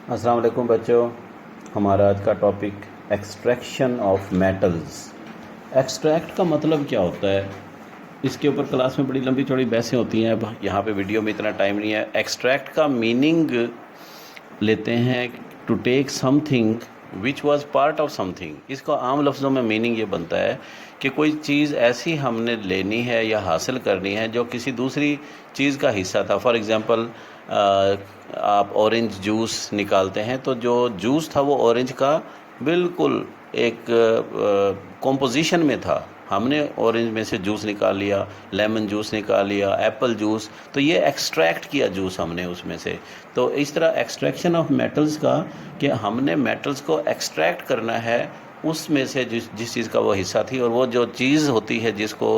अस्सलाम वालेकुम बच्चों। हमारा आज का topic extraction of metals. Extract का मतलब क्या होता है, इसके ऊपर क्लास में बड़ी लंबी चौड़ी बहसें होती हैं। अब यहाँ पे वीडियो में इतना टाइम नहीं है। एक्सट्रैक्ट का मीनिंग लेते हैं to take something which was part of something. इसका आम लफ्ज़ों में मीनिंग ये बनता है कि कोई चीज़ ऐसी हमने लेनी है या हासिल करनी है जो किसी दूसरी चीज़ का हिस्सा था। फॉर एग्ज़ाम्पल आप ऑरेंज जूस निकालते हैं तो जो जूस था वो ऑरेंज का बिल्कुल एक कॉम्पोजिशन में था। हमने ऑरेंज में से जूस निकाल लिया, लेमन जूस निकाल लिया, एप्पल जूस, तो ये एक्सट्रैक्ट किया जूस हमने उसमें से। तो इस तरह एक्सट्रैक्शन ऑफ मेटल्स का कि हमने मेटल्स को एक्सट्रैक्ट करना है उसमें से जिस चीज़ का वो हिस्सा थी। और वो जो चीज़ होती है जिसको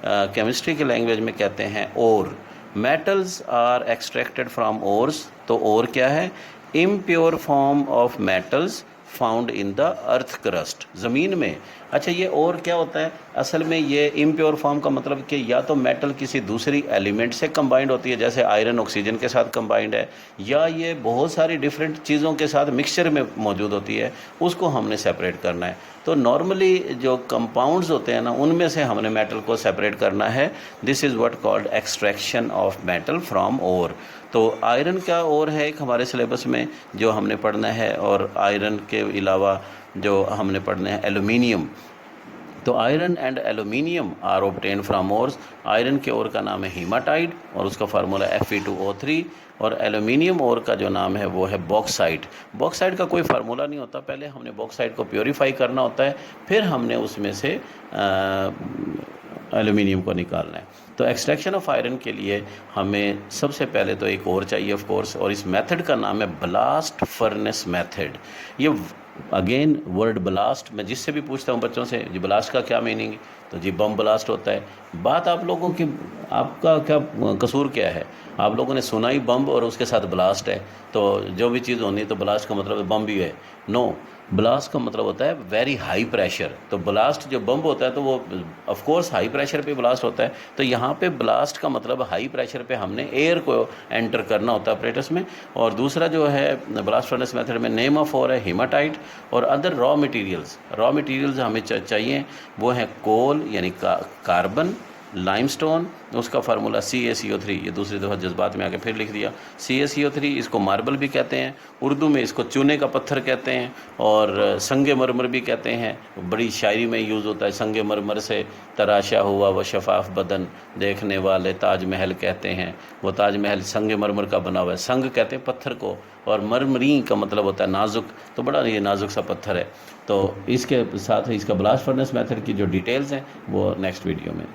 केमिस्ट्री की लैंग्वेज में कहते हैं ore. Metals are extracted from ores. तो ओर क्या है? Impure form of metals found in the earth crust, ज़मीन में। अच्छा, ये और क्या होता है? असल में ये इम्प्योर फॉर्म का मतलब कि या तो मेटल किसी दूसरी एलिमेंट से कंबाइंड होती है, जैसे आयरन ऑक्सीजन के साथ कंबाइंड है, या ये बहुत सारी डिफरेंट चीज़ों के साथ मिक्सचर में मौजूद होती है, उसको हमने सेपरेट करना है। तो नॉर्मली जो कंपाउंड्स होते हैं ना, उनमें से हमने मेटल को सेपरेट करना है। This is what called extraction of metal from ore. तो आयरन का और है एक हमारे सिलेबस में जो हमने पढ़ना है, और आयरन के अलावा जो हमने पढ़ना है एल्यूमिनियम। तो iron and aluminium are obtain from ores. Iron के ओर का नाम है हीमाटाइड और उसका फार्मूला Fe2O3। और एल्यूमिनियम ओर का जो नाम है वो है बॉक्साइट। बॉक्साइट का कोई फार्मूला नहीं होता, पहले हमने बॉक्साइट को प्योरीफाई करना होता है, फिर हमने उसमें से एल्यूमिनियम को निकालना है। तो एक्सट्रैक्शन ऑफ आयरन के लिए हमें सबसे पहले तो एक और चाहिए ऑफ कोर्स, और इस मेथड का नाम है ब्लास्ट फर्नेस मेथड। ये अगेन वर्ड ब्लास्ट, मैं जिससे भी पूछता हूँ बच्चों से जी ब्लास्ट का क्या मीनिंग है, तो जी बम ब्लास्ट होता है। बात आप लोगों की, आपका क्या कसूर क्या है? आप लोगों ने सुना ही बम और उसके साथ ब्लास्ट है, तो जो भी चीज़ होनी है तो ब्लास्ट का मतलब बम भी है। नो, ब्लास्ट का मतलब होता है वेरी हाई प्रेशर। तो ब्लास्ट जो बम होता है तो वो ऑफ कोर्स हाई प्रेशर पे ब्लास्ट होता है। तो यहाँ पे ब्लास्ट का मतलब हाई प्रेशर पे हमने एयर को एंटर करना होता है ऑपरेटर्स में। और दूसरा जो है ब्लास्ट फर्नेस मेथड में नेम ऑफ ओर है हीमाटाइट। और अदर रॉ मटेरियल्स हमें चाहिए, वो हैं कोल यानी कार्बन, लाइमस्टोन, उसका फार्मूला CaCO3। ये दूसरी दफ़ा जज्बात में आके फिर लिख दिया। CaCO3, इसको मार्बल भी कहते हैं, उर्दू में इसको चूने का पत्थर कहते हैं, और संगे मरमर भी कहते हैं। बड़ी शायरी में यूज़ होता है, संगे मरमर से तराशा हुआ वो शफाफ बदन, देखने वाले ताजमहल कहते हैं। वो ताजमहल संगे मरमर का बना हुआ है। संग कहते हैं पत्थर को, और मरमरी का मतलब होता है नाजुक। तो बड़ा ये नाजुक सा पत्थर है। तो इसके साथ ही इसका ब्लास्ट फर्नेस मेथड की जो डिटेल्स हैं वो नेक्स्ट वीडियो में।